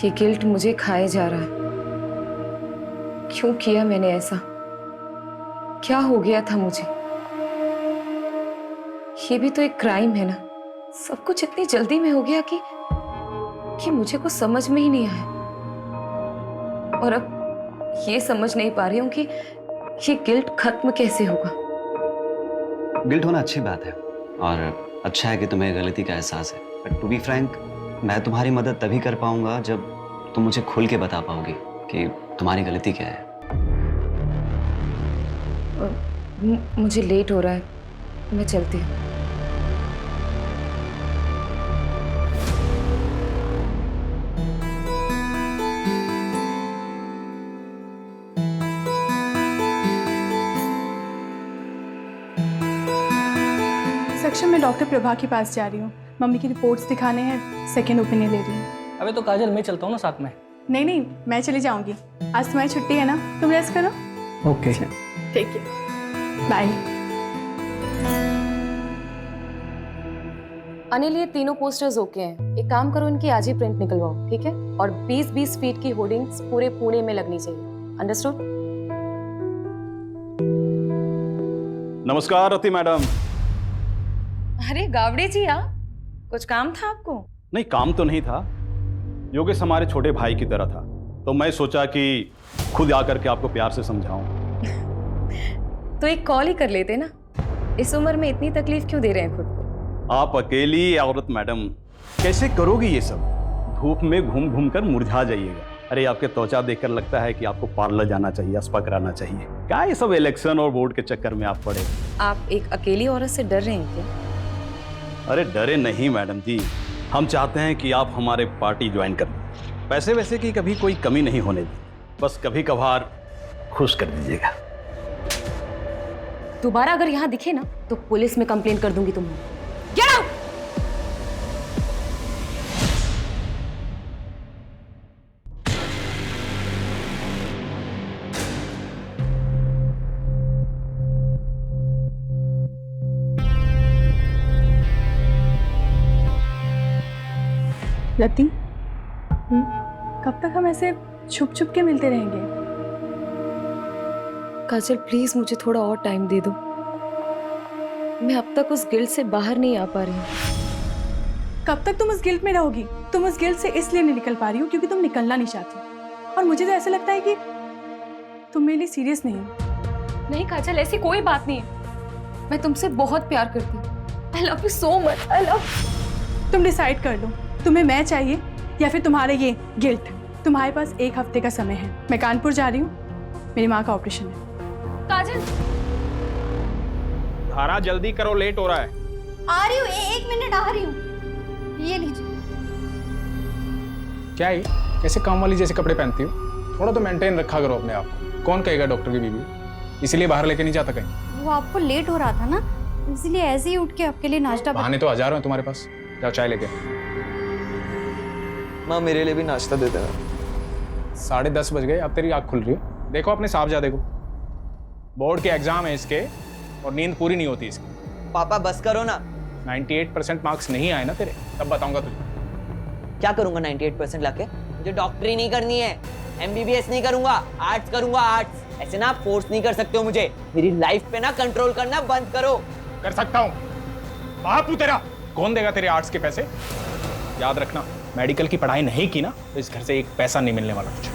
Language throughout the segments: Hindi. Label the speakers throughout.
Speaker 1: ये गिल्ट मुझे खाए जा रहा है। क्यों किया मैंने ऐसा? क्या हो गया था मुझे? ये भी तो एक क्राइम है ना। सब कुछ इतनी जल्दी में हो गया कि मुझे कुछ समझ में ही नहीं आया। और अब ये समझ नहीं पा रही हूं कि ये गिल्ट खत्म कैसे होगा।
Speaker 2: गिल्ट होना अच्छी बात है और अच्छा है कि तुम्हें गलती का एहसास है। बट टू बी फ्रैंक, मैं तुम्हारी मदद तभी कर पाऊंगा जब तुम मुझे खुल के बता पाओगी कि तुम्हारी गलती क्या है।
Speaker 1: मुझे लेट हो रहा है, मैं चलती हूँ।
Speaker 3: सेक्शन में डॉक्टर प्रभा के पास जा रही हूँ। मम्मी की रिपोर्ट्स दिखाने हैं, सेकेंड ओपिनियन ले रही हूँ।
Speaker 4: अबे तो काजल, मैं चलता हूँ ना साथ में।
Speaker 3: नहीं नहीं, मैं चली जाऊंगी। आज तुम्हारी छुट्टी है ना, तुम रेस्ट करो।
Speaker 4: ओके
Speaker 3: ठीक है, बाय।
Speaker 1: अनिल, ये तीनों पोस्टर्स ओके हैं। एक काम करो, इनकी आज ही प्रिंट निकलवाओ, ठीक है? और 20-20 फीट की होर्डिंग्स पूरे पुणे में लगनी चाहिए। अंडरस्टूड?
Speaker 5: नमस्कार रति मैडम।
Speaker 1: अरे गावड़े जी, आप कुछ काम था आपको?
Speaker 5: नहीं, काम तो नहीं था। योगेश हमारे छोटे भाई की तरह था, तो मैं सोचा कि खुद आकर के आपको प्यार से समझाऊं।
Speaker 1: तो एक कॉल ही कर लेते ना। इस उम्र में इतनी तकलीफ क्यों दे रहे हैं खुद को?
Speaker 5: आप अकेली औरत मैडम, कैसे करोगी ये सब? धूप में घूम घूम कर मुरझा जाइएगा। अरे आपके त्वचा देखकर लगता है कि आपको पार्लर जाना चाहिए, स्पा कराना चाहिए। क्या ये सब इलेक्शन और वोट के चक्कर में आप पड़े?
Speaker 1: आप एक अकेली औरत से डर रहे हैं क्या?
Speaker 5: अरे डरे नहीं मैडम जी, हम चाहते हैं कि आप हमारे पार्टी ज्वाइन कर लें। पैसे वैसे की कभी कोई कमी नहीं होने दी, बस कभी कभार खुश कर दीजिएगा।
Speaker 1: दोबारा अगर यहाँ दिखे ना तो पुलिस में कंप्लेंट कर दूंगी तुम्हें। Get out!
Speaker 3: रति, कब तक हम ऐसे छुप छुप के मिलते रहेंगे?
Speaker 1: काजल प्लीज मुझे थोड़ा और टाइम दे दो। मैं अब तक उस गिल्ट से बाहर नहीं आ पा रही हूँ।
Speaker 3: कब तक तुम उस गिल्ट में रहोगी? तुम उस गिल्ट से इसलिए नहीं निकल पा रही हो क्योंकि तुम निकलना नहीं चाहती। और मुझे तो ऐसा लगता है कि तुम मेरे लिए सीरियस नहीं हो।
Speaker 1: नहीं काजल, ऐसी कोई बात नहीं है। मैं तुमसे बहुत प्यार करती हूँ। I love you so much. I love.
Speaker 3: तुम डिसाइड कर लो, तुम्हें मैं चाहिए या फिर तुम्हारे ये गिल्ट। तुम्हारे पास 1 हफ्ते का समय है। मैं कानपुर जा रही हूँ, मेरी माँ का ऑपरेशन है।
Speaker 1: काजल,
Speaker 6: धारा जल्दी करो, लेट हो रहा है।
Speaker 7: आ रही हूँ, 1 मिनट आ रही हूँ। ये लीजिए।
Speaker 6: क्या है, कैसे काम वाली जैसे कपड़े पहनती हो? थोड़ा तो मेंटेन रखा करो अपने आप को। कौन कहेगा डॉक्टर की बीवी? इसीलिए बाहर लेके नहीं जाता कहीं।
Speaker 7: वो आपको लेट हो रहा था ना, इसलिए ऐसे ही उठ के आपके लिए नाश्ता
Speaker 6: बहाने तो 1000 हैं तुम्हारे पास। जाओ चाय लेके।
Speaker 8: माँ मेरे लिए भी नाश्ता दे देना।
Speaker 6: 10:30 बज गए, अब तेरी आँख खुल रही है। देखो अपने साहबजादे को, बोर्ड के एग्जाम है इसके और नींद पूरी नहीं होती इसकी।
Speaker 8: पापा बस करो ना।
Speaker 6: 98% मार्क्स नहीं आए ना तेरे, तब बताऊंगा तुझे।
Speaker 8: क्या करूंगा 98% लाके? मुझे डॉक्टरी नहीं करनी है, MBBS नहीं करूंगा, आर्ट्स करूंगा, आर्ट्स। ऐसे ना फोर्स नहीं कर सकते हो मुझे। मेरी लाइफ पे ना कंट्रोल करना बंद करो।
Speaker 6: कर सकता हूँ, बापू तेरा। कौन देगा तेरे आर्ट्स के पैसे? याद रखना, मेडिकल की पढ़ाई नहीं की ना तो इस घर से 1 पैसा नहीं मिलने वाला तुझे।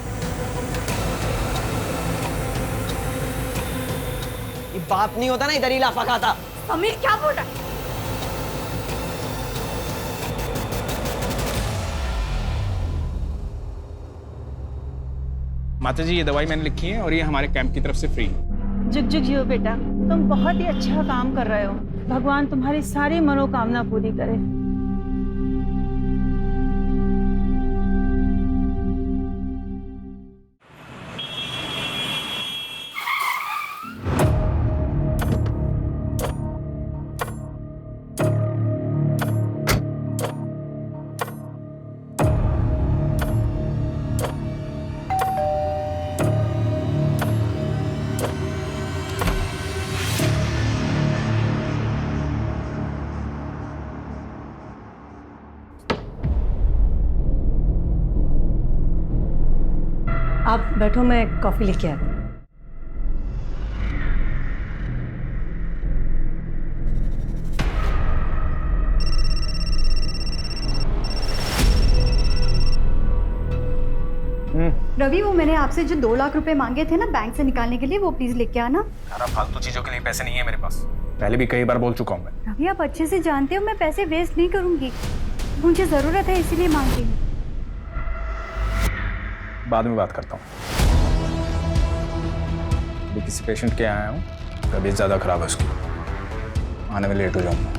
Speaker 8: ये बाप नहीं होता ना, इधर ही लाफा खाता।
Speaker 7: समीर क्या बोल रहा है?
Speaker 6: माता जी, ये दवाई मैंने लिखी है और ये हमारे कैंप की तरफ से फ्री है।
Speaker 9: जुग जुग जियो बेटा, तुम बहुत ही अच्छा काम कर रहे हो। भगवान तुम्हारी सारी मनोकामना पूरी करे। बैठो, मैं कॉफी लेके आती हूँ।
Speaker 7: रवि, वो मैंने आपसे जो 2 लाख रुपए मांगे थे ना बैंक से निकालने के लिए, वो प्लीज लेके आना।
Speaker 6: यार फालतू चीजों के लिए पैसे नहीं है मेरे पास, पहले भी कई बार बोल चुका हूँ मैं।
Speaker 7: रवि, आप अच्छे से जानते हो मैं पैसे वेस्ट नहीं करूंगी, मुझे जरूरत है इसीलिए मांग रही हूँ।
Speaker 6: बाद में बात करता हूँ, अभी किसी पेशेंट के आया हूँ, तबीयत ज़्यादा खराब है उसकी, आने में लेट हो जाऊँगा।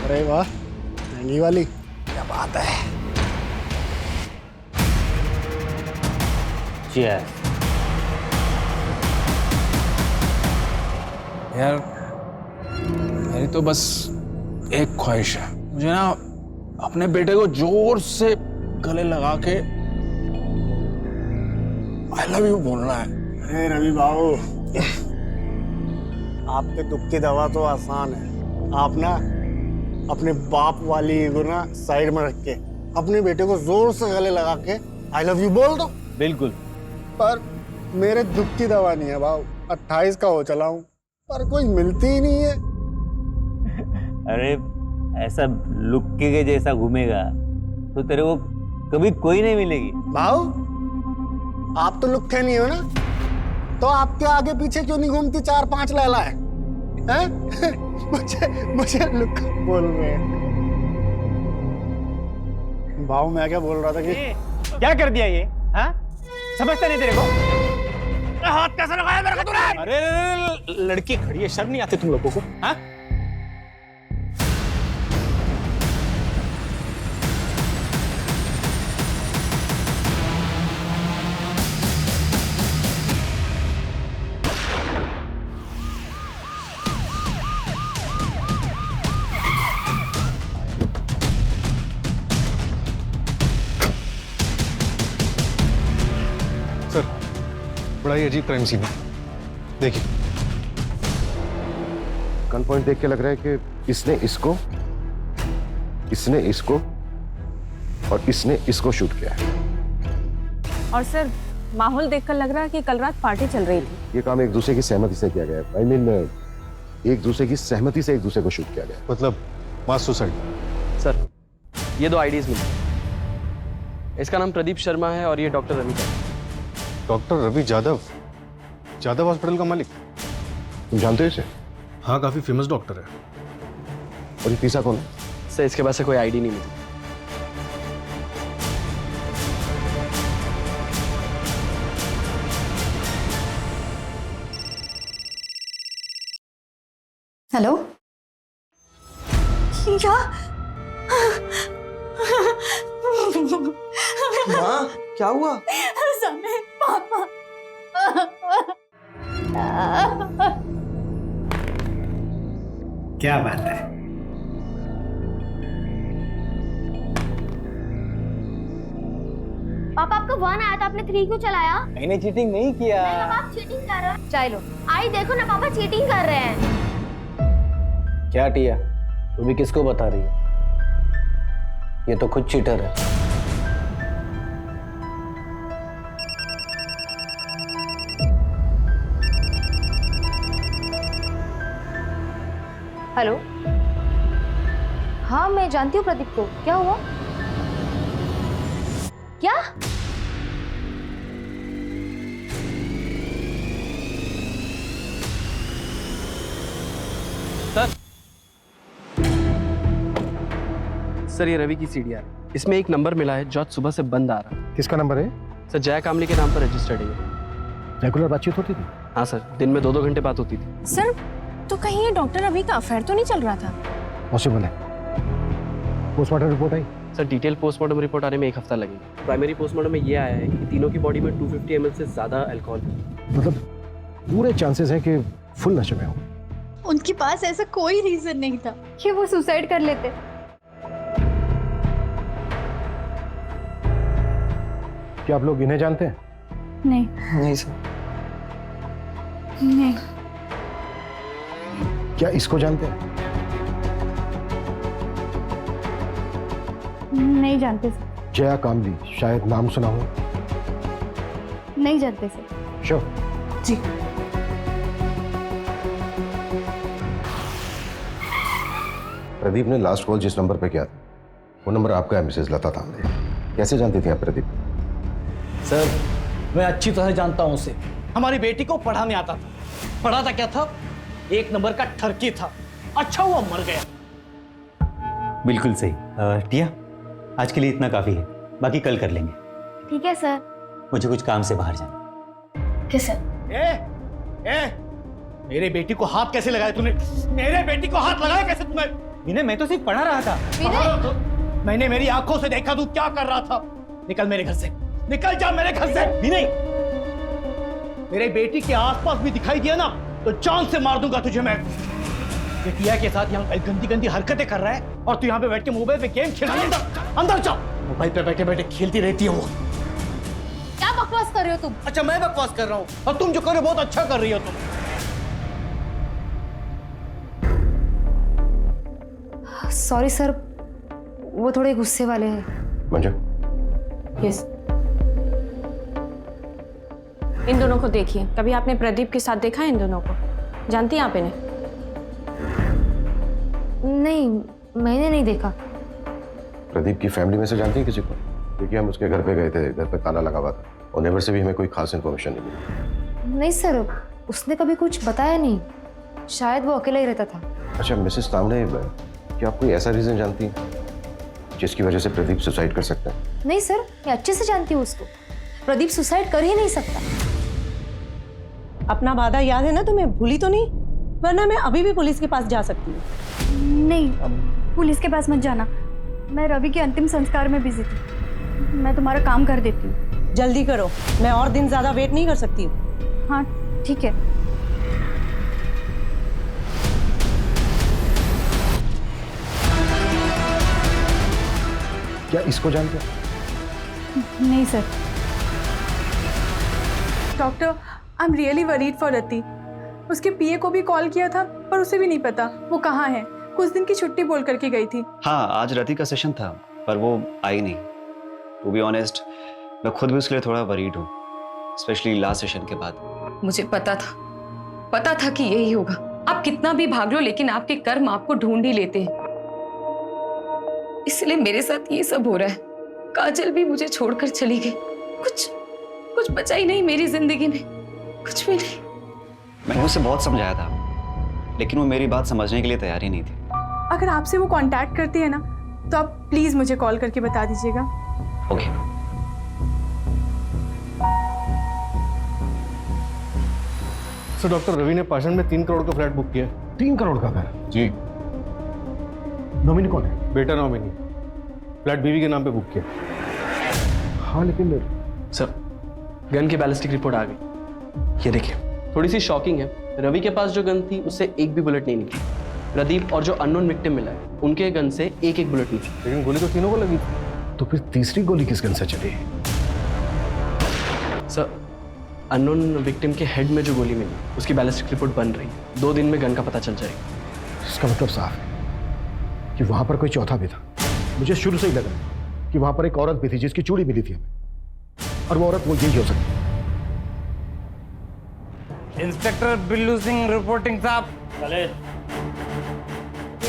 Speaker 10: अरे वाह, महंगी वाली, क्या बात है।
Speaker 6: यार मेरी तो बस एक ख्वाहिश है, मुझे ना अपने बेटे को जोर से गले लगा के आई लव यू बोलना है।
Speaker 10: अरे रवि बाबू, आपके दुख की दवा तो आसान है। आप ना अपने बाप वाली ईगो ना साइड में रख के अपने बेटे को जोर से गले लगा के आई लव यू बोल दो।
Speaker 6: बिल्कुल।
Speaker 10: पर मेरे दुख की दवा नहीं है बाबू, 28 का हो चला हूँ पर कोई मिलती ही नहीं है।
Speaker 11: अरे ऐसा लुक्के के जैसा घूमेगा तो तेरे को कभी कोई नहीं मिलेगी।
Speaker 10: भाऊ, आप तो लुक्के नहीं हो ना, तो आपके आगे पीछे क्यों नहीं घूमती 4-5 लैला है? मुझे लुक बोल रहे हैं। भाऊ, मैं क्या बोल रहा था कि
Speaker 6: क्या कर दिया ये? हाँ, समझता नहीं तेरे को? हाथ कैसे लगाया मेरे को तूने? अरे लड़की खड़ी है, शर्म नहीं आती तुम लोगों को? हाँ?
Speaker 12: सर, बड़ा ही अजीब क्राइम सीन है। देखिए,
Speaker 13: गन पॉइंट देख के लग रहा है कि इसने इसको और इसने इसको शूट किया है।
Speaker 14: और सर, माहौल देखकर लग रहा है कि कल रात पार्टी चल रही थी।
Speaker 13: ये काम एक दूसरे की सहमति से किया गया है। I mean, एक दूसरे की सहमति से एक दूसरे को शूट किया गया है।
Speaker 12: मतलब मास सुसाइड।
Speaker 4: सर, ये 2 आईडीज मिली। इसका नाम प्रदीप शर्मा है और ये डॉक्टर रवि का।
Speaker 12: डॉक्टर रवि यादव, यादव हॉस्पिटल का मालिक।
Speaker 13: तुम जानते हो इसे?
Speaker 12: हाँ, काफी फेमस डॉक्टर है।
Speaker 13: और ये तीसरा कौन है?
Speaker 4: सर, इसके पास से कोई आईडी नहीं मिली।
Speaker 7: हेलो, क्या?
Speaker 8: माँ, क्या हुआ?
Speaker 7: समय, पापा।
Speaker 10: क्या बात है?
Speaker 7: पापा, आपका 1 आया था, आपने 3 क्यों चलाया?
Speaker 8: मैंने चीटिंग नहीं किया।
Speaker 7: नहीं पापा, आप चीटिंग कर रहे हो। चलो, आई देखो ना पापा, चीटिंग कर रहे हैं।
Speaker 4: क्या टिया, तू भी किसको बता रही है? ये तो खुद चीटर है।
Speaker 14: हेलो, हाँ मैं जानती हूँ प्रदीप को। क्या हुआ? क्या?
Speaker 15: सर ये रवि की सीडीआर, इसमें एक नंबर मिला है जो आज सुबह से बंद आ रहा है।
Speaker 12: किसका नंबर है?
Speaker 15: सर जया कामली के नाम पर रजिस्टर्ड है।
Speaker 12: रेगुलर बातचीत होती थी?
Speaker 15: हाँ सर, दिन में 2-2 घंटे बात होती थी।
Speaker 14: सर तो कहीं ये डॉक्टर रवि का अफेयर तो नहीं चल रहा था?
Speaker 12: पॉसिबल है। पोस्टमार्टम रिपोर्ट आई?
Speaker 15: सर डिटेल पोस्टमार्टम रिपोर्ट आने में 1 हफ्ता लगेगा। प्राइमरी पोस्टमार्टम में ये आया है कि तीनों की बॉडी में 250 ml से ज़्यादा अल्कोहल है।
Speaker 12: मतलब पूरे चांसेस हैं कि फुल नशे में हो।
Speaker 7: उनके पास ऐसा कोई रीजन नहीं था कि वो सुसाइड कर लेते।
Speaker 12: क्या आप लोग इन्हें जानते हैं?
Speaker 7: नहीं
Speaker 15: नहीं सर।
Speaker 7: नहीं।
Speaker 12: क्या इसको जानते हैं?
Speaker 7: नहीं जानते सर।
Speaker 12: जया कामली, शायद नाम सुना हो।
Speaker 7: नहीं जानते सर।
Speaker 12: श्योर?
Speaker 3: जी।
Speaker 13: प्रदीप ने लास्ट कॉल जिस नंबर पे किया था वो नंबर आपका है, मिसेज लता तांबे। कैसे जानती थी आप प्रदीप?
Speaker 4: सर मैं अच्छी तरह जानता हूं उसे। हमारी बेटी को पढ़ाने आता था। पढ़ाता क्या था? 1 नंबर का ठरकी था। अच्छा हुआ मर गया।
Speaker 11: बिल्कुल सही। टिया, आज के लिए इतना काफी है, बाकी कल कर लेंगे।
Speaker 7: ठीक है सर।
Speaker 11: मुझे कुछ काम से बाहर जाना।
Speaker 7: किस सर?
Speaker 4: मेरे बेटी को हाथ कैसे लगाया तूने? मेरे बेटी को हाथ लगाया कैसे तूने?
Speaker 11: विनय, मैं तो सिर्फ पढ़ा रहा था।
Speaker 4: मैंने मेरी आंखों से देखा तू क्या कर रहा था। निकल मेरे घर से, निकल जा मेरे घर से। विनय, मेरे बेटी के आसपास भी दिखाई दिया ना तो जान से मार दूंगा तुझे मैं। ये टिया के साथ यहाँ गंदी गंदी हरकतें कर रहा है और तू यहाँ पे बैठ के मोबाइल पे गेम खेल रही है। अंदर जा। मोबाइल पे बैठे बैठे खेलती रहती है वो।
Speaker 7: क्या बकवास कर रहे हो तुम?
Speaker 4: अच्छा मैं बकवास कर रहा हूँ और तुम जो कर रहे हो बहुत अच्छा कर रही हो तुम।
Speaker 1: सॉरी सर, वो थोड़े गुस्से वाले हैं।
Speaker 13: मंजू,
Speaker 14: यस। इन दोनों को देखिए, कभी आपने प्रदीप के साथ देखा है इन दोनों को? जानती हैं आप इन्हें?
Speaker 1: नहीं, मैंने नहीं देखा।
Speaker 13: प्रदीप की फैमिली में से जानती है किसी को? देखिए हम उसके घर पे गए थे, घर पे ताला लगा हुआ था और नेबर से भी हमें कोई खास इन्फॉर्मेशन नहीं मिली।
Speaker 1: नहीं सर, उसने कभी कुछ बताया नहीं। शायद वो अकेला ही रहता था।
Speaker 13: अच्छा मिसेस तांबे, क्या आप कोई ऐसा रीजन जानती हैं जिसकी वजह से प्रदीप सुसाइड कर सकता है?
Speaker 1: नहीं सर, मैं अच्छे से जानती हूँ उसको। प्रदीप सुसाइड कर ही नहीं सकता।
Speaker 9: अपना वादा याद है ना तुम्हें? भूली तो नहीं? वरना मैं अभी भी पुलिस के पास जा सकती हूँ।
Speaker 7: नहीं, पुलिस के पास मत जाना। मैं रवि के अंतिम संस्कार में बिजी थी। मैं तुम्हारा काम कर देती हूँ।
Speaker 9: जल्दी करो, मैं और दिन ज्यादा वेट नहीं कर सकती हूँ।
Speaker 7: हाँ ठीक है।
Speaker 12: क्या इसको जानते हैं?
Speaker 7: नहीं sir.
Speaker 3: Doctor, I am really worried for Rati. उसके पीए को भी कॉल किया था पर उसे भी नहीं पता वो कहाँ है। कुछ दिन की छुट्टी बोल करके गई थी।
Speaker 2: हाँ, आज रति का सेशन था पर वो आई नहीं। टू बी ऑनेस्ट, मैं खुद भी उसके लिए थोड़ा वरीड हूँ, स्पेशली लास्ट सेशन के बाद।
Speaker 1: मुझे पता था कि यही होगा। आप कितना भी भाग लो लेकिन आपके कर्म आपको ढूंढ ही लेते हैं। इसलिए मेरे साथ ये सब हो रहा है। काजल भी मुझे छोड़कर चली गई। कुछ बचा ही नहीं मेरी जिंदगी में, कुछ भी नहीं।
Speaker 2: मैंने उसे बहुत समझाया था लेकिन वो मेरी बात समझने के लिए तैयार ही नहीं थी।
Speaker 3: अगर आपसे वो कांटेक्ट करती है ना तो आप प्लीज मुझे कॉल करके बता दीजिएगा।
Speaker 2: ओके।
Speaker 12: सर डॉक्टर रवि ने पाषाण में 3 करोड़ का फ्लैट बुक किया है। 3 करोड़ का घर?
Speaker 11: जी।
Speaker 12: नॉमिनी कौन है? बेटा नॉमिनी। फ्लैट बीवी के नाम पे बुक किया। हाँ लेकिन
Speaker 15: सर गन की बैलिस्टिक रिपोर्ट आ गई। ये देखिए, थोड़ी सी शॉकिंग है। रवि के पास जो गन थी उससे एक भी बुलेट नहीं निकली। प्रदीप और जो अननोन विक्टिम मिला है उनके गन से एक बुलेट निकली।
Speaker 12: लेकिन गोली तो तीनों को लगी थी। तो फिर तीसरी गोली किस गन से चली?
Speaker 15: सर अननोन विक्टिम के हेड में जो गोली मिली उसकी बैलिस्टिक रिपोर्ट बन रही है। 2 दिन में गन का पता चल जाएगा।
Speaker 12: इसका मतलब साफ है कि वहां पर कोई चौथा भी था। मुझे शुरू से ही लगा कि वहां पर एक औरत भी थी जिसकी चूड़ी मिली थी हमें, और वो औरत वो यही हो सकती है।
Speaker 4: इंस्पेक्टर बिल्लू सिंह रिपोर्टिंग साहब। चले।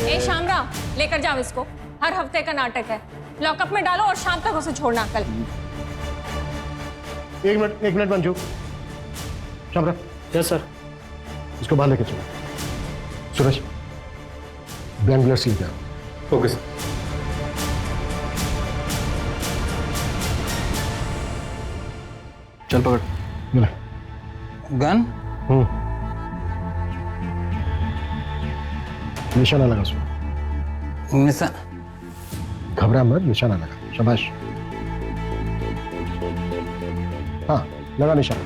Speaker 14: ए शामराव, लेकर जाओ इसको। हर हफ्ते का नाटक है। लॉकअप में डालो और शाम तक उसे छोड़ना। कल
Speaker 12: 1 minute Manju. Shamrao.
Speaker 15: Yes sir.
Speaker 12: इसको बाहर लेके चलो। सूरज, गन ग्लव्स लेके आओ।
Speaker 5: Okay sir.
Speaker 15: चल पकड़।
Speaker 12: मिला।
Speaker 4: गन?
Speaker 12: निशाना लगा उसमें। घबरा मत, निशाना लगा। शाबाश। हाँ, लगा निशाना।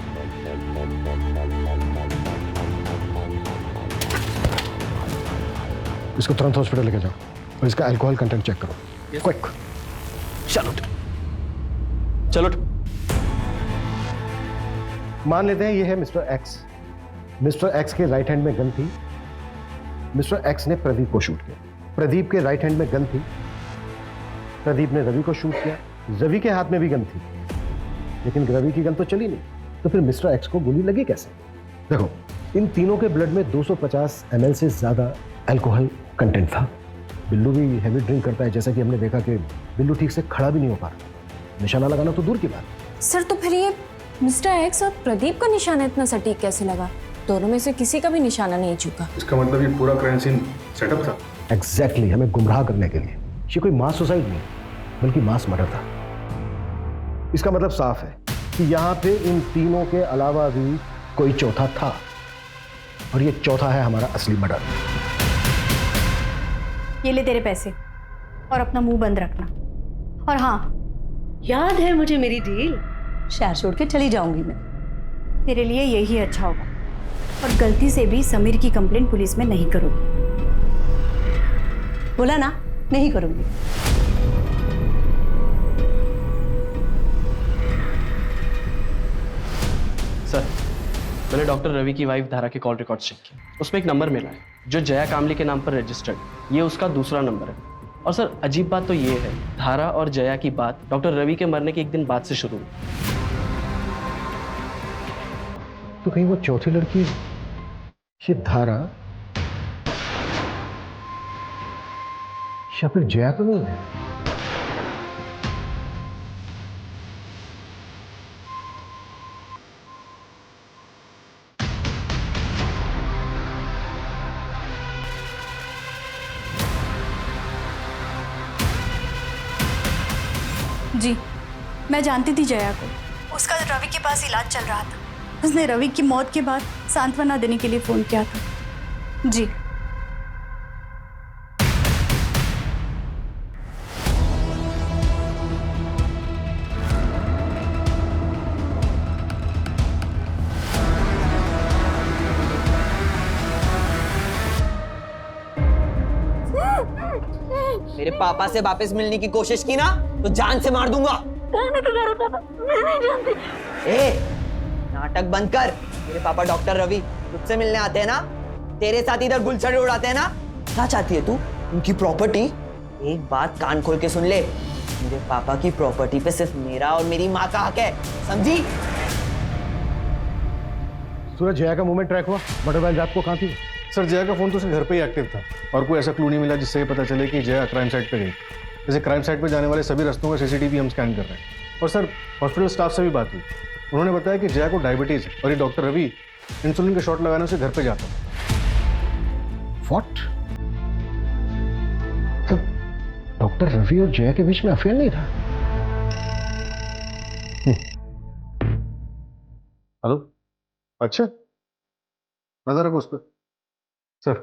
Speaker 12: इसको तुरंत हॉस्पिटल लेके जाओ और इसका अल्कोहल कंटेंट चेक करो। क्विक।
Speaker 15: चलो चलो।
Speaker 12: मान लेते हैं ये है मिस्टर एक्स। मिस्टर एक्स के राइट हैंड में गन थी। मिस्टर एक्स ने प्रदीप को शूट किया। प्रदीप के राइट हैंड में गन थी। प्रदीप ने रवि को शूट किया। रवि के हाथ में भी गन थी, लेकिन रवि की गन तो चली नहीं, तो फिर मिस्टर एक्स को गोली लगी कैसे? देखो, इन तीनों के ब्लड में 250 ml से ज्यादा अल्कोहल कंटेंट था। बिल्लू भी हैवी ड्रिंक करता है, जैसा कि हमने देखा कि बिल्लू ठीक से खड़ा भी नहीं हो पा रहा। निशाना लगाना तो दूर की बात।
Speaker 14: सर तो फिर ये मिस्टर एक्स और प्रदीप का निशाना इतना सटीक कैसे लगा? दोनों में से किसी का भी निशाना नहीं चुका।
Speaker 5: इसका मतलब ये पूरा क्राइम सीन सेटअप था।
Speaker 12: एग्जैक्टली, हमें गुमराह करने के लिए। ये कोई मास सुसाइड नहीं, बल्कि मास मर्डर था। इसका मतलब साफ है कि यहाँ पे इन तीनों के अलावा भी कोई चौथा था, और ये चौथा है हमारा असली मर्डर।
Speaker 7: ये ले तेरे पैसे और अपना मुंह बंद रखना। और हाँ,
Speaker 16: याद है मुझे मेरी डील। शहर छोड़ के चली जाऊंगी मैं।
Speaker 7: तेरे लिए यही अच्छा होगा, और गलती से भी समीर की कंप्लेंट पुलिस में नहीं करोगी।
Speaker 16: बोला ना, नहीं करूंगी।
Speaker 15: सर, मैंने डॉक्टर रवि की वाइफ धारा के कॉल रिकॉर्ड चेक किए। उसमें एक नंबर मिला है जो जया कामली के नाम पर रजिस्टर्ड। ये उसका दूसरा नंबर है। और सर, अजीब बात तो ये है, धारा और जया की बात डॉक्टर रवि के मरने के एक दिन बाद से शुरू हुई।
Speaker 12: तो कहीं वो चौथी लड़की ये धारा या फिर जया तो नहीं है?
Speaker 7: जी, मैं जानती थी जया को। उसका रवि के पास इलाज चल रहा था। उसने रवि की मौत के बाद सांत्वना देने के लिए फोन किया था। जी।
Speaker 8: मेरे पापा से वापस मिलने की कोशिश की ना तो जान से मार दूंगा।
Speaker 16: मैं नहीं जानती।
Speaker 8: ए, नाटक बंद कर। मेरे पापा डॉक्टर रवि तुझसे मिलने आते हैं ना, तेरे साथ इधर गुलछड़े उड़ाते हैं ना। क्या चाहती है तू? उनकी प्रॉपर्टी? एक बात कान खोल के सुन ले, मेरे पापा की प्रॉपर्टी पे सिर्फ मेरा और मेरी माँ का हक है, समझी?
Speaker 12: सूरज, जया का मूवमेंट ट्रैक हुआ? बटरफ्लाई रात को कहाँ थी?
Speaker 5: सर, जया का फोन तो उसके घर पे ही एक्टिव था, और कोई ऐसा क्लू नहीं मिला जिससे ये पता चले कि जया क्राइम साइट पे गई। जैसे क्राइम साइट पे जाने वाले सभी रास्तों का सीसीटीवी हम स्कैन कर रहे हैं। और सर, हॉस्पिटल स्टाफ से भी बात हुई। उन्होंने बताया कि जया को डायबिटीज है और ये डॉक्टर रवि इंसुलिन के शॉट लगाने से घर पे जाता है।
Speaker 12: व्हाट? तो डॉक्टर रवि और जया के बीच में अफेयर नहीं था?
Speaker 5: हेलो, अच्छा, नजर रखो उस पर। सर,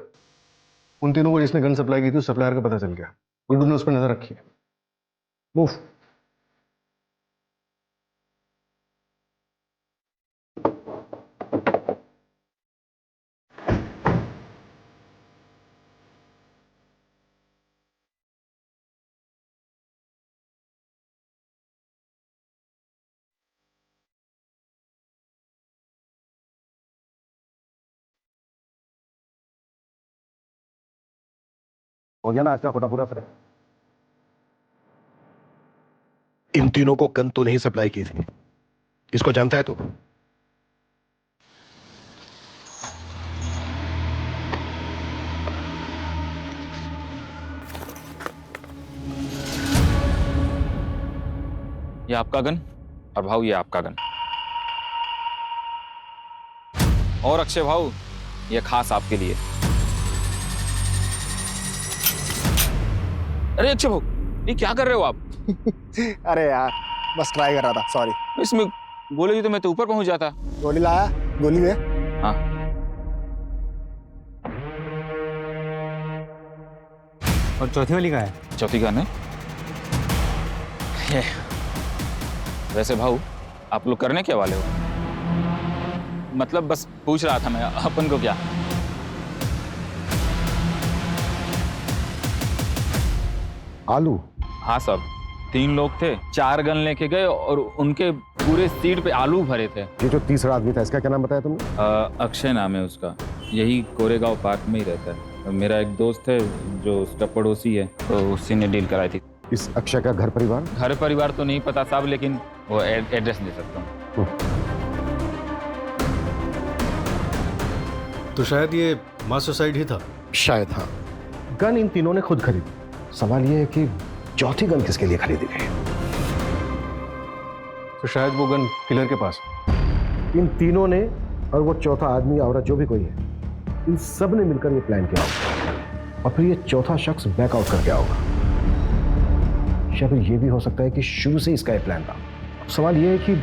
Speaker 5: उन तीनों को जिसने गन सप्लाई की थी उस सप्लायर का पता चल गया। गुड्डू ने उस पर नजर रखी है। मूव।
Speaker 12: हो गया ना आज का खोटा पूरा? फिर इन तीनों को गन तो नहीं सप्लाई की थी, इसको जानता है तू?
Speaker 17: ये आपका गन और भाऊ ये आपका गन, और अक्षय भाऊ ये खास आपके लिए। अरे अच्छे भाऊ, ये क्या कर रहे हो आप?
Speaker 10: अरे यार बस ट्राई कर रहा था, सॉरी।
Speaker 17: इसमें गोली तो मैं तो ऊपर पहुंच जाता।
Speaker 10: गोली लाया, गोली दे।
Speaker 17: हाँ।
Speaker 10: और चौथी वाली कहाँ है?
Speaker 17: चौथी का नहीं। वैसे भाऊ, आप लोग करने क्या वाले हो? मतलब बस पूछ रहा था मैं, अपन को क्या?
Speaker 12: आलू?
Speaker 17: हाँ साहब, 3 लोग थे, 4 गन लेके गए और उनके पूरे सीट पे आलू भरे थे।
Speaker 12: ये जो तीसरा आदमी था, इसका क्या नाम बताया तुमने?
Speaker 17: अक्षय नाम है उसका, यही कोरेगांव पार्क में ही रहता है। मेरा एक दोस्त है जो उसका पड़ोसी है, तो उसी ने डील कराई थी।
Speaker 12: इस अक्षय का घर परिवार
Speaker 17: तो नहीं पता साहब, लेकिन वो एड्रेस दे सकता हूँ।
Speaker 18: तो शायद ये मास सुसाइड ही था।
Speaker 12: शायद हाँ। गन इन तीनों ने खुद खरीदी। सवाल ये है कि चौथी गन किसके लिए खरीदी गई?
Speaker 18: तो शायद वो गन किलर के पास।
Speaker 12: इन तीनों ने और वो चौथा आदमी औरत जो भी कोई है, इन सब ने मिलकर ये प्लान किया होगा और फिर ये चौथा शख्स बैकआउट कर गया होगा। या फिर ये भी हो सकता है कि शुरू से इसका ये प्लान था। सवाल ये है कि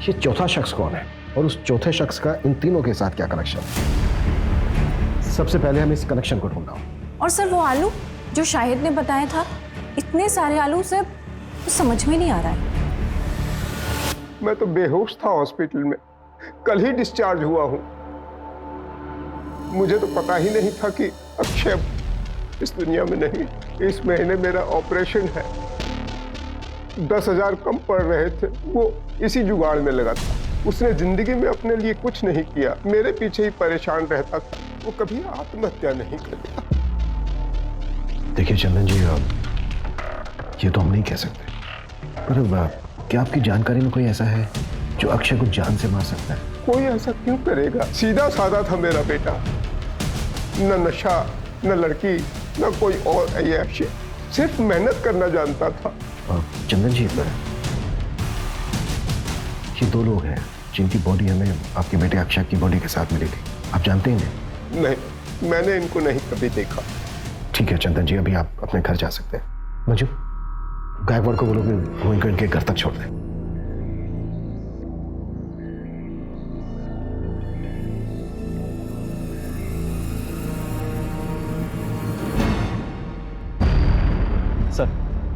Speaker 12: ये चौथा शख्स कौन है और उस चौथे शख्स का इन तीनों के साथ क्या कनेक्शन है। सबसे पहले हम इस कनेक्शन को ढूंढना।
Speaker 14: और सर वो आलू जो शाहिद ने बताया था, इतने सारे आलू सर, तो समझ में नहीं आ रहा है।
Speaker 19: मैं तो बेहोश था हॉस्पिटल में, कल ही डिस्चार्ज हुआ हूं। मुझे तो पता ही नहीं था कि अक्षय इस दुनिया में नहीं। इस महीने मेरा ऑपरेशन है, 10,000 कम पड़ रहे थे, वो इसी जुगाड़ में लगा था। उसने जिंदगी में अपने लिए कुछ नहीं किया, मेरे पीछे ही परेशान रहता था। वो कभी आत्महत्या नहीं करता।
Speaker 12: देखिए चंदन जी, ये तो हम नहीं कह सकते, पर क्या आपकी जानकारी में कोई ऐसा है जो अक्षय को जान से मार सकता है?
Speaker 19: कोई ऐसा क्यों करेगा? सीधा साधा था मेरा बेटा, न नशा, न लड़की, न कोई और ऐसी, सिर्फ मेहनत करना जानता था।
Speaker 12: चंदन जी, ये 2 लोग हैं जिनकी बॉडी हमें आपके बेटे अक्षय की बॉडी के साथ मिली थी। आप जानते हैं इन्हें?
Speaker 19: नहीं, मैंने इनको नहीं कभी देखा।
Speaker 12: ठीक है चंदन जी, अभी आप अपने घर जा सकते हैं। मंजू, गायकवाड़ को बोलो कि वो इनको इनके घर तक छोड़ दें।
Speaker 15: सर,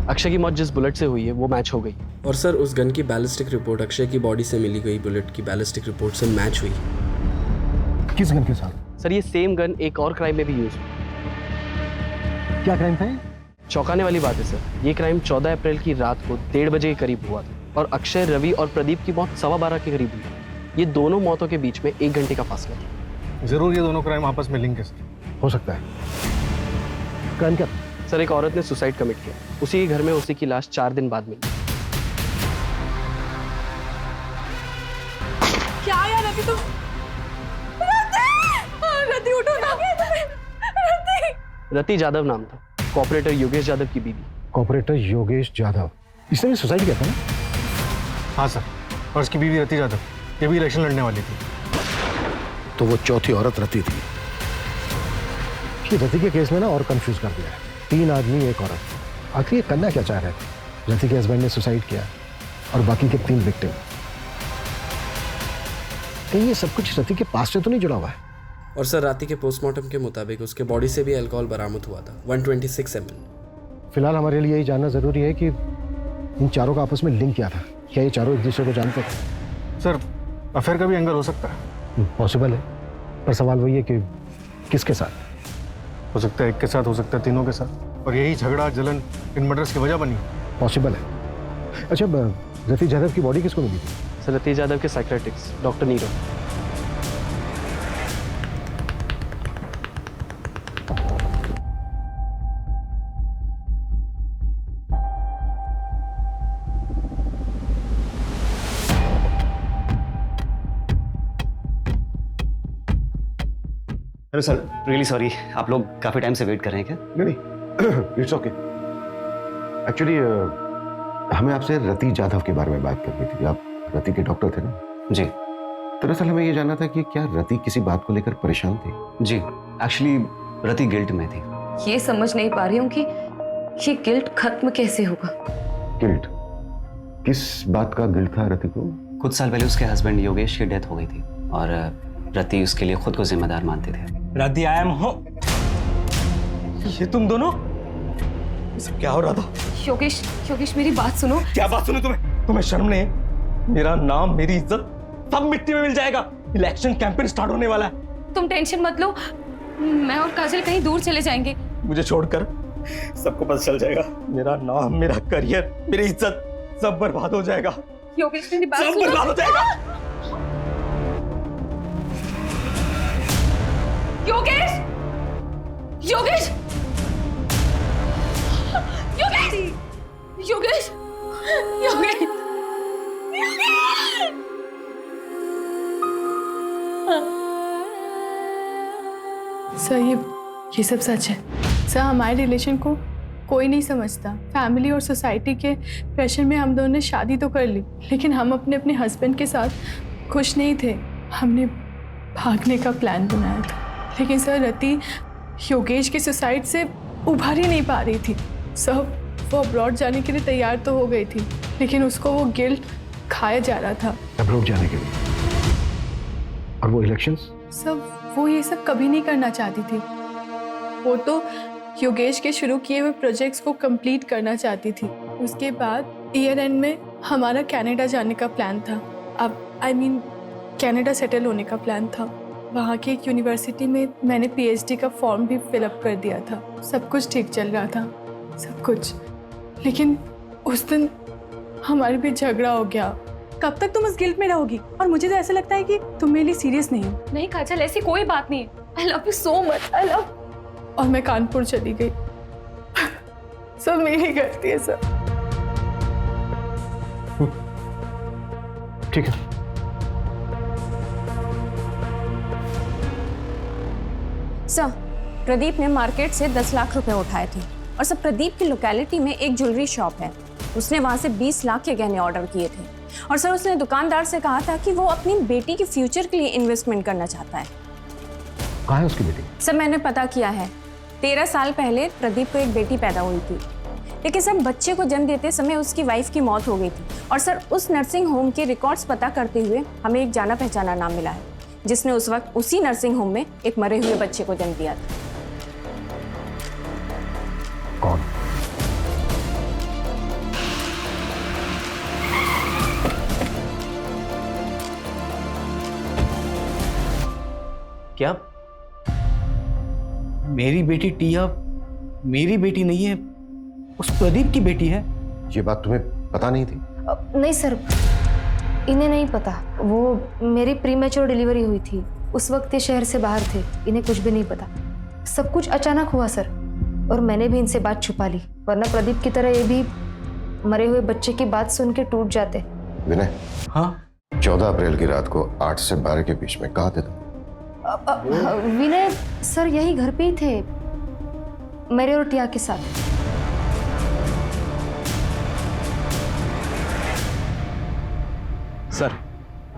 Speaker 15: अक्षय की मौत जिस बुलेट से हुई है वो मैच हो गई।
Speaker 20: और सर, उस गन की बैलिस्टिक रिपोर्ट अक्षय की बॉडी से मिली गई बुलेट की बैलिस्टिक रिपोर्ट से मैच हुई।
Speaker 12: किस गन के साथ?
Speaker 15: सर, ये सेम गन एक और क्राइम में भी यूज हुई।
Speaker 12: क्या क्राइम था?
Speaker 15: चौंकाने वाली बात है सर, ये क्राइम 14 अप्रैल की रात को 1:30 बजे के करीब हुआ था और अक्षय, रवि और प्रदीप की मौत 12:15 के करीब हुई। ये दोनों मौतों के बीच में 1 घंटे का फासला था।
Speaker 18: जरूर ये दोनों क्राइम आपस में लिंक है सर।
Speaker 12: हो सकता है। क्राइम क्या?
Speaker 15: सर, एक औरत ने सुसाइड कमिट किया, उसी के घर में उसी की लाश 4 दिन बाद मिली।
Speaker 14: क्या यार रति, तुम रति उठो ना।
Speaker 15: रति जादव नाम था, कॉपरेटर योगेश यादव की बीवी।
Speaker 12: कॉपरेटर योगेश यादव, इसने भी सुसाइड किया था ना?
Speaker 18: हाँ सर, और उसकी बीवी रति यादव, ये भी इलेक्शन लड़ने वाली थी।
Speaker 12: तो वो चौथी औरत रति थी। ये रति के केस में ना और कंफ्यूज कर दिया है। 3 आदमी, 1 औरत। आखिर ये करना क्या चाह रहे थे? रति के हस्बैंड ने सुसाइड किया और बाकी के 3 विक्टिम। कहीं ये सब कुछ रति के पास से तो नहीं जुड़ा हुआ है?
Speaker 20: और सर, राति के पोस्टमार्टम के मुताबिक उसके बॉडी से भी अल्कोहल बरामद हुआ था, 126 ml।
Speaker 12: फिलहाल हमारे लिए यही जानना जरूरी है कि इन चारों का आपस में लिंक क्या था। क्या ये चारों एक दूसरे को जानते थे?
Speaker 18: सर, अफेयर का भी एंगल हो सकता है।
Speaker 12: पॉसिबल है, पर सवाल वही है कि किसके साथ?
Speaker 18: हो सकता है एक के साथ, हो सकता है तीनों के साथ, और यही झगड़ा जलन इन मर्डर्स की वजह बनी।
Speaker 12: पॉसिबल है। अच्छा, रति यादव की बॉडी किसको मिली थी?
Speaker 15: सर, रति यादव के psychiatrist doctor Nirav.
Speaker 2: Hello sir, really sorry, आप लोग काफी टाइम से वेट कर रहे हैं क्या?
Speaker 12: नहीं, इट्स ओके। एक्चुअली हमें आपसे रति यादव के बारे में बात करनी थी। आप रति के डॉक्टर थे ना?
Speaker 2: जी।
Speaker 12: दरअसल हमें ये जानना था कि क्या रति किसी बात को लेकर परेशान थी?
Speaker 2: जी, एक्चुअली रति गिल्ट में थी।
Speaker 1: ये समझ नहीं पा रही हूँ कि ये गिल्ट खत्म कैसे होगा?
Speaker 13: गिल्ट? किस बात का गिल्ट था रति को?
Speaker 2: कुछ साल पहले उसके हस्बैंड योगेश की डेथ हो गई थी और रति उसके लिए खुद को जिम्मेदार मानते थे।
Speaker 4: रति आई एम हो। ये तुम दोनों? ये सब क्या हो रहा था?
Speaker 1: योगेश, योगेश मेरी बात सुनो।
Speaker 4: क्या बात सुनो तुम्हें शर्म नहीं? मेरा नाम, मेरी इज्जत सब मिट्टी में मिल जाएगा। इलेक्शन कैंपेन स्टार्ट होने वाला है।
Speaker 1: तुम टेंशन मत लो, मैं और काजल कहीं दूर चले जाएंगे।
Speaker 4: मुझे छोड़कर सबको पता चल जाएगा। मेरा नाम, मेरा करियर, मेरी इज्जत सब बर्बाद हो जाएगा।
Speaker 1: योगेश मेरी बात
Speaker 4: सब
Speaker 1: सुनो।
Speaker 4: बर्बाद हो जाएगा।
Speaker 1: योगेश, योगेश, योगेश, योगेश, योगेश,
Speaker 3: सर ये सब सच है। सर हमारे रिलेशन को कोई नहीं समझता। फैमिली और सोसाइटी के प्रेशर में हम दोनों ने शादी तो कर ली, लेकिन हम अपने अपने हस्बैंड के साथ खुश नहीं थे। हमने भागने का प्लान बनाया था, लेकिन सर रति योगेश की सुसाइड से उभर ही नहीं पा रही थी। सर वो अब्रॉड जाने के लिए तैयार तो हो गई थी, लेकिन उसको वो गिल्ट खाया जा रहा था।
Speaker 12: अब्रॉड जाने के लिए? और वो इलेक्शंस?
Speaker 3: सब वो ये सब कभी नहीं करना चाहती थी। वो तो योगेश के शुरू किए हुए प्रोजेक्ट्स को कंप्लीट करना चाहती थी। उसके बाद ईयर एंड में हमारा कनाडा जाने का प्लान था। अब कनाडा सेटल होने का प्लान था। वहाँ की एक यूनिवर्सिटी में मैंने पीएचडी का फॉर्म भी फिलअप कर दिया था। सब कुछ ठीक चल रहा था, सब कुछ। लेकिन उस दिन हमारे बीच झगड़ा हो गया। कब तक तुम उस गिल्ट में रहोगी? और मुझे तो ऐसा लगता है कि तुम मेरे लिए सीरियस नहीं हो।
Speaker 1: नहीं काजल, ऐसी कोई बात नहीं है। I love you so much, I love.
Speaker 3: और मैं कानपुर चली गई। सब मेरी गलती है सर।
Speaker 12: ठीक है।
Speaker 14: सर, प्रदीप ने मार्केट से 10 लाख रुपए उठाए थे और सर प्रदीप की लोकेलिटी में एक ज्वेलरी शॉप है। उसने वहां से 20 लाख के गहने ऑर्डर किए थे और सर उसने दुकानदार से कहा था कि वो अपनी बेटी के फ्यूचर के लिए इन्वेस्टमेंट करना चाहता है।
Speaker 12: कहाँ है उसकी बेटी?
Speaker 14: सर मैंने पता किया है, 13 साल पहले प्रदीप को एक बेटी पैदा हुई थी, लेकिन सर बच्चे को जन्म देते समय उसकी वाइफ की मौत हो गई थी। और सर उस नर्सिंग होम के रिकॉर्ड्स पता करते हुए हमें एक जाना पहचाना नाम मिला है, जिसने उस वक्त उसी नर्सिंग होम में एक मरे हुए बच्चे को जन्म दिया था।
Speaker 12: कौन?
Speaker 5: क्या मेरी बेटी टिया मेरी बेटी नहीं है, उस प्रदीप की बेटी है?
Speaker 13: ये बात तुम्हें पता नहीं थी?
Speaker 1: नहीं सर, इन्हें नहीं पता। वो मेरी प्रीमेच्योर डिलीवरी हुई थी, उस वक्त ये शहर से बाहर थे, इन्हें कुछ भी नहीं पता। सब कुछ अचानक हुआ सर, और मैंने भी इनसे बात छुपा ली, वरना प्रदीप की तरह ये भी मरे हुए बच्चे की बात सुन के टूट जाते।
Speaker 13: विनय,
Speaker 5: हाँ?
Speaker 13: 14 अप्रैल की रात को 8 से 12 के बीच में कहाँ थे तुम?
Speaker 1: विनय सर यही घर पे ही थे, मेरे और टिया के साथ।
Speaker 15: सर,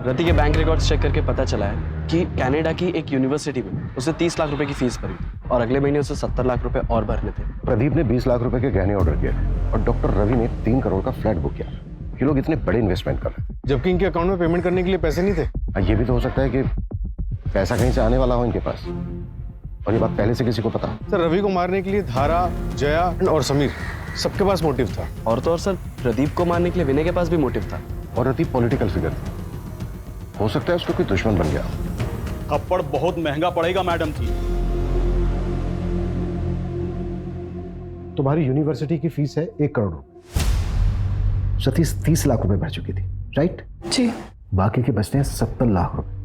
Speaker 15: रति के बैंक रिकॉर्ड्स चेक करके पता चला है कि कनाडा की एक यूनिवर्सिटी में उसे 30 लाख रुपए की फीस भरी थी और अगले महीने उसे 70 लाख रुपए और भरने थे।
Speaker 13: प्रदीप ने 20 लाख रुपए के गहने ऑर्डर किए थे और डॉक्टर रवि ने 3 करोड़ का फ्लैट बुक किया। ये लोग इतने बड़े इन्वेस्टमेंट कर रहे थे,
Speaker 18: जबकि इनके अकाउंट में पेमेंट करने के लिए पैसे नहीं थे।
Speaker 13: ये भी तो हो सकता है कि पैसा कहीं से आने वाला हो इनके पास, और ये बात पहले से किसी को पता?
Speaker 18: सर रवि को मारने के लिए धारा, जया और समीर सबके पास मोटिव था।
Speaker 15: और तो और सर, प्रदीप को मारने के लिए विनय के पास भी मोटिव था।
Speaker 13: और रति पॉलिटिकल फिगर थी, हो सकता है उसको कोई दुश्मन बन गया।
Speaker 5: थप्पड़ बहुत महंगा पड़ेगा मैडम जी।
Speaker 12: तुम्हारी यूनिवर्सिटी की फीस है 1 करोड़ रुपए। सतीश 30 लाख रुपए भर चुकी थी, राइट?
Speaker 3: जी।
Speaker 12: बाकी के बचते हैं 70 लाख रुपए,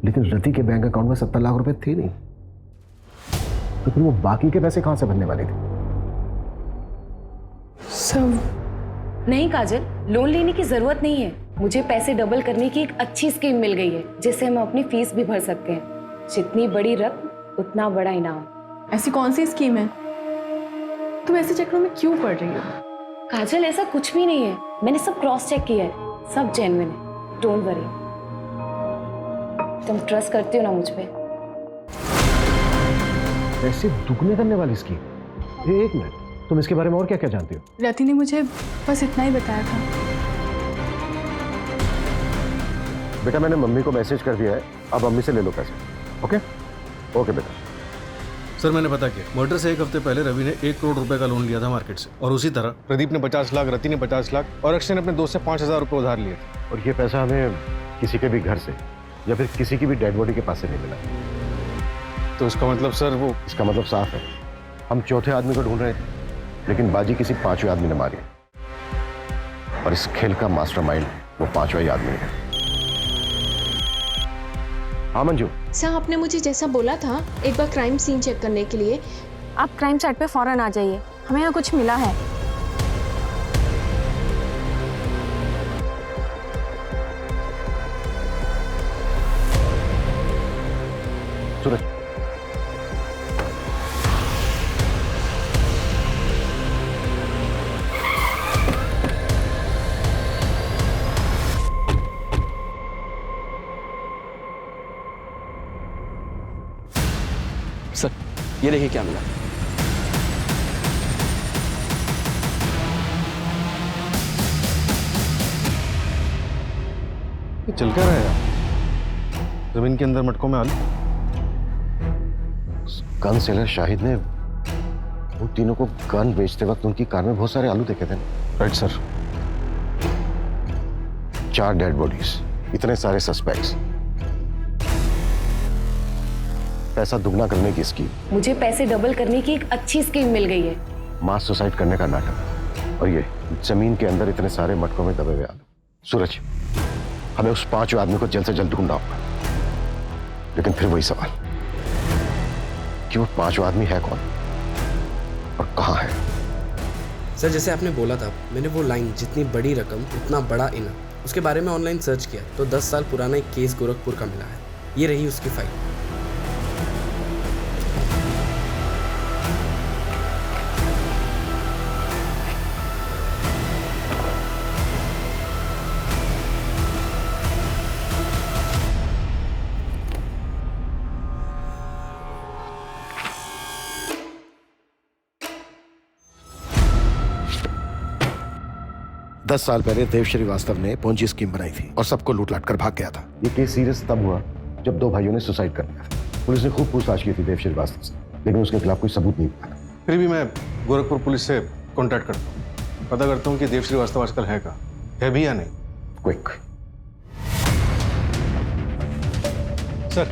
Speaker 12: लेकिन रति के बैंक अकाउंट में 70 लाख रुपए थे नहीं, तो फिर वो बाकी के पैसे कहां से भरने वाले थे?
Speaker 3: सब
Speaker 1: नहीं काजल, लोन लेने की जरूरत नहीं है। मुझे पैसे डबल करने की एक अच्छी स्कीम मिल गई है, जिससे हम अपनी फीस भी भर सकते हैं। जितनी बड़ी रकम उतना बड़ा इनाम।
Speaker 3: ऐसी कौन सी स्कीम है? तुम ऐसे चक्रों में क्यों पड़ रही हो?
Speaker 1: काजल ऐसा कुछ भी नहीं है, मैंने सब क्रॉस चेक किया है, सब जेन्युइन है, डोंट वरी। तुम ट्रस्ट करती हो ना मुझ पे?
Speaker 12: पैसे दुगने करने वाली स्कीम? एक मिनट, तुम इसके बारे में और क्या क्या जानती हो?
Speaker 3: रति ने मुझे बस इतना ही बताया था।
Speaker 12: बेटा मैंने मम्मी को मैसेज कर दिया है, अब मम्मी से ले लो पैसे। ओके ओके बेटा।
Speaker 18: सर मैंने पता किया, मर्डर से एक हफ्ते पहले रवि ने 1 करोड़ रुपए का लोन लिया था मार्केट से, और उसी तरह प्रदीप ने 50 लाख, रति ने 50 लाख और अक्षय ने अपने दोस्त से 5,000 रुपए उधार लिए थे।
Speaker 12: और ये पैसा हमें किसी के भी घर से या फिर किसी की भी डेड बॉडी के पास से नहीं मिला।
Speaker 18: तो इसका मतलब सर वो,
Speaker 12: इसका मतलब साफ है, हम चौथे आदमी को ढूंढ रहे थे, लेकिन बाजी किसी 5वें आदमी ने मारी, और इस खेल का मास्टरमाइंड वो 5वां ही आदमी है। हाँ मंजू।
Speaker 14: सर आपने मुझे जैसा बोला था एक बार क्राइम सीन चेक करने के लिए, आप क्राइम साइट पे फौरन आ जाइए, हमें यहाँ कुछ मिला है।
Speaker 12: सूरज
Speaker 15: सर ये देखिए क्या मिला।
Speaker 18: ये चल क्या रहा है यार? जमीन के अंदर मटकों में आलू।
Speaker 12: गन सेलर शाहिद ने उन तीनों को गन बेचते वक्त उनकी कार में बहुत सारे आलू देखे थे।
Speaker 18: Right sir.
Speaker 12: 4 डेड बॉडीज, इतने सारे सस्पेक्ट्स, पैसा दुगना करने की स्कीम।
Speaker 1: मुझे पैसे डबल करने की एक अच्छी स्कीम मिल गई है।
Speaker 12: मास सुसाइड करने का नाटक, और ये जमीन के अंदर इतने सारे मटकों में दबे हुए आलू। सूरज हमें उस 5वें आदमी को जल्द से जल्द ढूंढना होगा, लेकिन फिर वही सवाल कि वो 5वां आदमी है कौन और कहाँ है।
Speaker 20: सर जैसे आपने बोला था, मैंने वो लाइन जितनी बड़ी रकम उतना बड़ा इनाम, उसके बारे में ऑनलाइन सर्च किया तो 10 साल पुराना एक केस गोरखपुर का मिला है। ये रही उसकी फाइल।
Speaker 12: दस साल पहले देव श्रीवास्तव ने पोंजी स्कीम बनाई थी और सबको लूट-लाट कर भाग गया था। ये केस सीरियस तब हुआ जब 2 भाइयों ने सुसाइड कर लिया था। पुलिस ने खूब पूछताछ की थी देव श्रीवास्तव से, लेकिन उसके खिलाफ कोई सबूत नहीं मिला।
Speaker 18: फिर भी मैं गोरखपुर पुलिस से कांटेक्ट करता हूँ, पता करता हूँ कि देव श्रीवास्तव आजकल है कहाँ, है भी या नहीं।
Speaker 12: क्विक।
Speaker 18: सर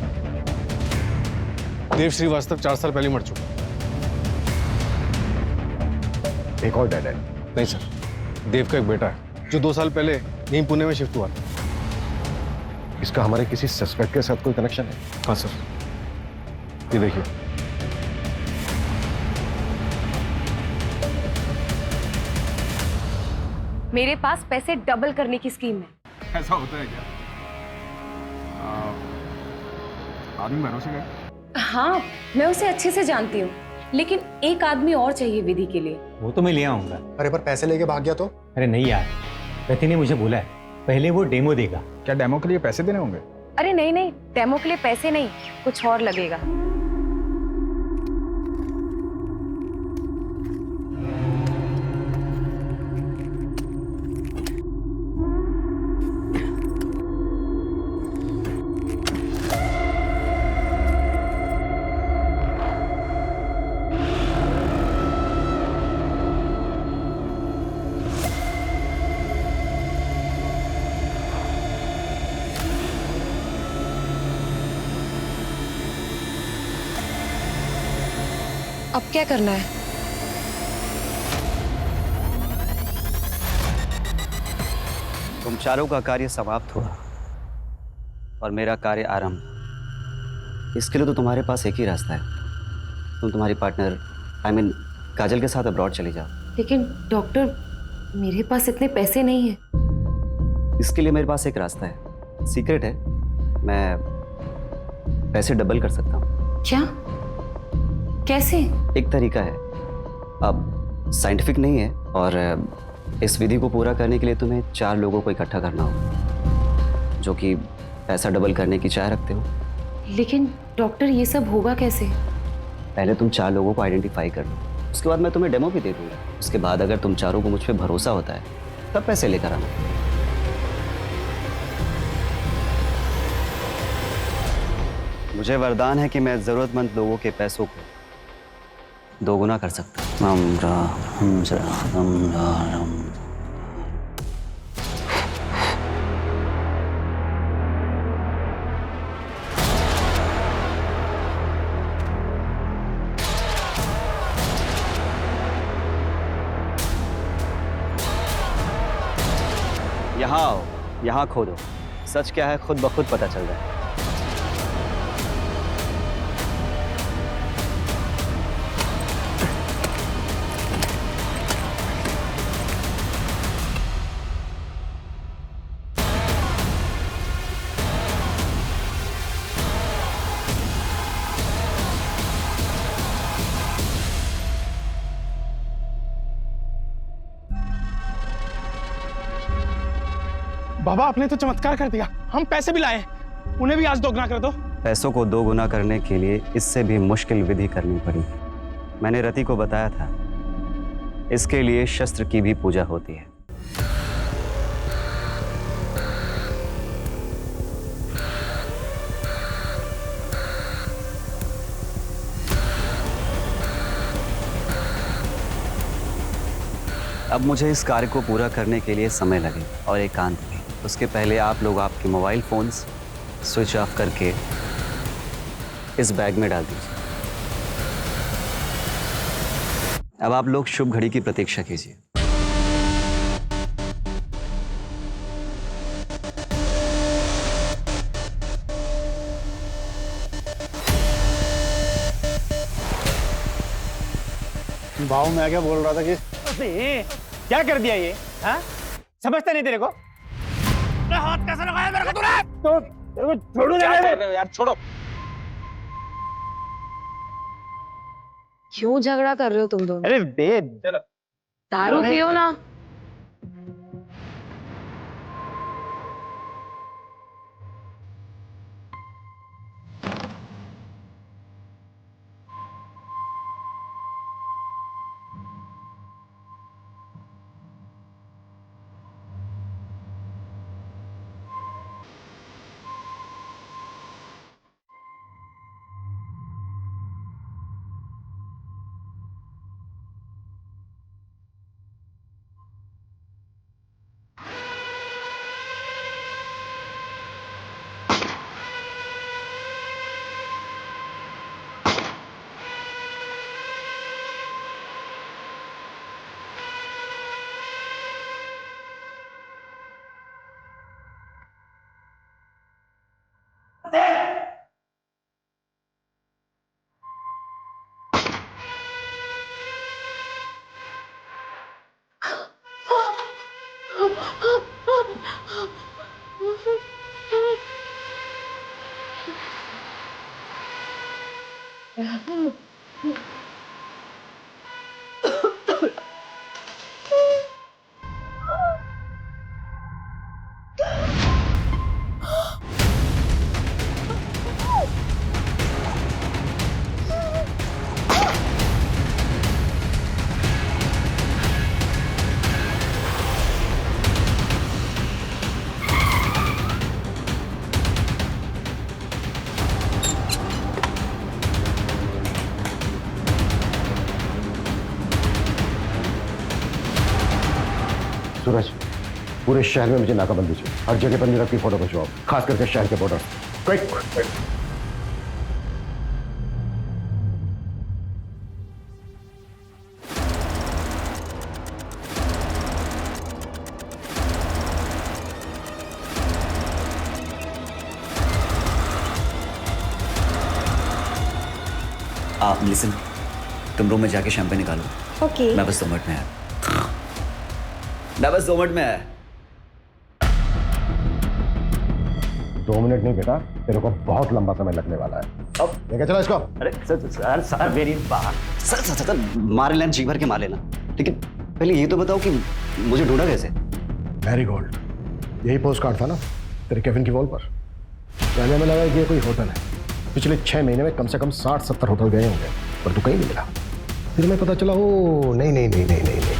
Speaker 18: देव श्रीवास्तव 4 साल पहले मर चुका।
Speaker 12: एक और डेड है।
Speaker 18: नहीं सर, देव का एक बेटा है जो 2 साल पहले यहीं पुणे में शिफ्ट हुआ था।
Speaker 12: इसका हमारे किसी सस्पेक्ट के साथ कोई कनेक्शन है?
Speaker 18: हाँ सर, ये देखिए।
Speaker 1: मेरे पास पैसे डबल करने की स्कीम है।
Speaker 6: ऐसा होता है क्या? आदमी भरोसे गए?
Speaker 1: हाँ मैं उसे अच्छे से जानती हूँ, लेकिन एक आदमी और चाहिए विधि के लिए।
Speaker 21: वो तो मैं ले आऊंगा।
Speaker 10: अरे पर पैसे लेके भाग गया तो?
Speaker 21: अरे नहीं यार, रति ने मुझे बोला है पहले वो डेमो देगा।
Speaker 6: क्या डेमो के लिए पैसे देने होंगे?
Speaker 1: अरे नहीं नहीं, डेमो के लिए पैसे नहीं, कुछ और लगेगा। अब क्या करना है?
Speaker 2: तुम चारों का कार्य समाप्त हुआ और मेरा कार्य आरंभ। इसके लिए तो तुम्हारे पास एक ही रास्ता है, तुम तुम्हारी पार्टनर काजल के साथ अब्रॉड चली जाओ।
Speaker 1: लेकिन डॉक्टर मेरे पास इतने पैसे नहीं हैं।
Speaker 2: इसके लिए मेरे पास एक रास्ता है, सीक्रेट है, मैं पैसे डबल कर सकता हूँ।
Speaker 1: क्या? कैसे?
Speaker 2: एक तरीका है, अब साइंटिफिक नहीं है, और इस विधि को पूरा करने के लिए तुम्हें 4 लोगों को इकट्ठा करना होगा जो कि पैसा डबल करने की चाह रखते हो।
Speaker 1: लेकिन डॉक्टर ये सब होगा कैसे?
Speaker 2: पहले तुम 4 लोगों को आइडेंटिफाई कर लो, उसके बाद मैं तुम्हें डेमो भी दे दूंगा। उसके बाद अगर तुम चारों को मुझ पे भरोसा होता है तब पैसे लेकर आना। मुझे वरदान है कि मैं जरूरतमंद लोगों के पैसों को दोगुना कर सकता हूँ। यहाँ आओ, यहाँ खोदो। सच क्या है खुद ब खुद पता चल जाए।
Speaker 6: बाबा आपने तो चमत्कार कर दिया, हम पैसे भी लाए, उन्हें भी आज दोगुना कर दो।
Speaker 2: पैसों को दोगुना करने के लिए इससे भी मुश्किल विधि करनी पड़ी। मैंने रति को बताया था, इसके लिए शस्त्र की भी पूजा होती है। अब मुझे इस कार्य को पूरा करने के लिए समय लगेगा और एकांत भी। उसके पहले आप लोग आपके मोबाइल फोन्स स्विच ऑफ करके इस बैग में डाल दीजिए। अब आप लोग शुभ घड़ी की प्रतीक्षा कीजिए।
Speaker 10: भाव मैं क्या बोल रहा था कि
Speaker 4: क्या कर दिया ये? हाँ? समझता नहीं तेरे को? हाथ कैसे लगाया मेरे को तूने? तो तेरे को छोड़ू
Speaker 17: यार, छोड़ो।
Speaker 1: क्यों झगड़ा कर रहे हो तुम दोनों?
Speaker 4: अरे दे
Speaker 1: दारू पियो ना।
Speaker 12: सूरज, पूरे शहर में मुझे नाकाबंदी चाहिए। हर जगह पर नीरव की फोटो खिंचवाओ, खास करके शहर के बॉर्डर। क्विक।
Speaker 2: आप लिसन, तुम रूम में जाके शैंपेन निकालो।
Speaker 7: ओके।
Speaker 2: मैं बस 2 मिनट में आया। मैं बस 2 मिनट में आया।
Speaker 12: 2 मिनट नहीं बेटा, तेरे को बहुत लंबा समय लगने वाला है। अब लेके चलो इसको।
Speaker 2: अरे सर मेरी बात। सर मार लेना, जी भर के मार लेना, लेकिन पहले ये तो बताओ कि मुझे ढूंढा कैसे?
Speaker 12: मैरीगोल्ड, यही पोस्ट कार्ड था ना तेरे केबिन की वॉल पर। जानने में लगा कि ये कोई होटल है। पिछले 6 महीने में कम से कम 60-70 होटल गए होंगे, पर तू कहीं नहीं मिला। फिर मैं पता चला ओ नहीं नहीं नहीं नहीं नहीं नहीं,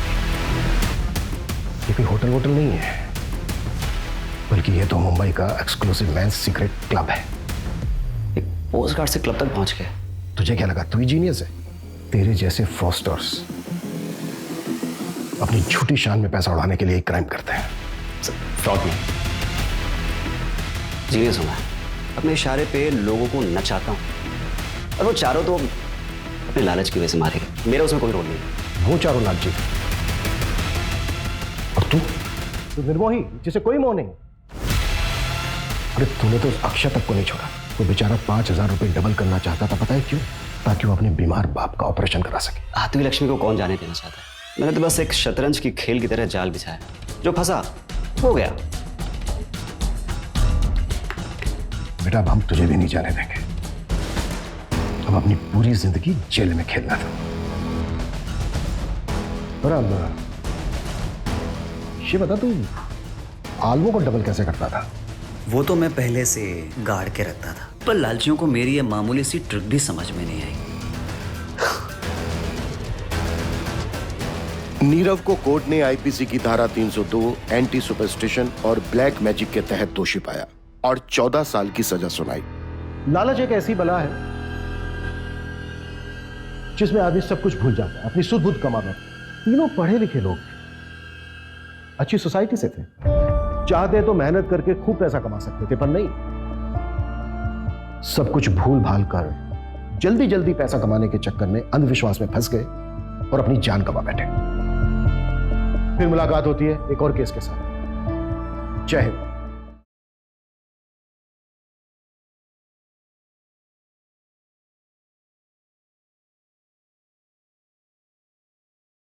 Speaker 12: ये कोई होटल वोटल नहीं है, बल्कि ये तो मुंबई का एक्सक्लूसिव मैन सीक्रेट क्लब है।
Speaker 2: एक पोस्ट कार्ड से क्लब तक पहुंच गए।
Speaker 12: तुझे क्या लगा तू ही जीनियस है? तेरे जैसे फ्रॉस्टर्स अपनी झूठी शान में पैसा उड़ाने के लिए एक क्राइम करते हैं।
Speaker 2: फ्रॉड नहीं, जीनियस हूं मैं। अपने इशारे पे लोगों को नचाता हूं और वो चारों तो अपने लालच की वजह से मारे गए। मेरा उसमें कोई रोल नहीं।
Speaker 12: वो चारों लालची और तू निर्मोही जिसे कोई मोह नहीं। अरे तूने तो उस अक्षय तक को नहीं छोड़ा। वो बेचारा 5,000 रुपए डबल करना चाहता था, पता है क्यों? ताकि वो अपने बीमार बाप का ऑपरेशन करा सके।
Speaker 2: आती हुई लक्ष्मी को कौन जाने देना चाहता है? मैंने तो बस एक शतरंज की खेल की तरह जाल बिछाया, जो फंसा हो गया।
Speaker 12: बेटा अब हम तुझे भी नहीं जाने देंगे। हम अपनी पूरी जिंदगी जेल में खेलना था। और अब ये बता तू आलवों को डबल कैसे करता था?
Speaker 2: वो तो मैं पहले से गाड़ के रखता था, पर लालचियों को मेरी ये मामूली सी ट्रिक भी समझ में नहीं आई।
Speaker 13: नीरव को कोर्ट ने आईपीसी की धारा 302 एंटी सुपरस्टिशन और ब्लैक मैजिक के तहत दोषी पाया और 14 साल की सजा सुनाई।
Speaker 12: लालच एक ऐसी बला है जिसमें आदमी सब कुछ भूल जाता है, अपनी सुध बुध कमाता। तीनों पढ़े लिखे लोग अच्छी सोसाइटी से थे, चाहते तो मेहनत करके खूब पैसा कमा सकते थे, पर नहीं, सब कुछ भूल भाल कर जल्दी जल्दी पैसा कमाने के चक्कर में अंधविश्वास में फंस गए और अपनी जान गंवा बैठे। फिर मुलाकात होती है एक और केस के साथ। जय हिंद।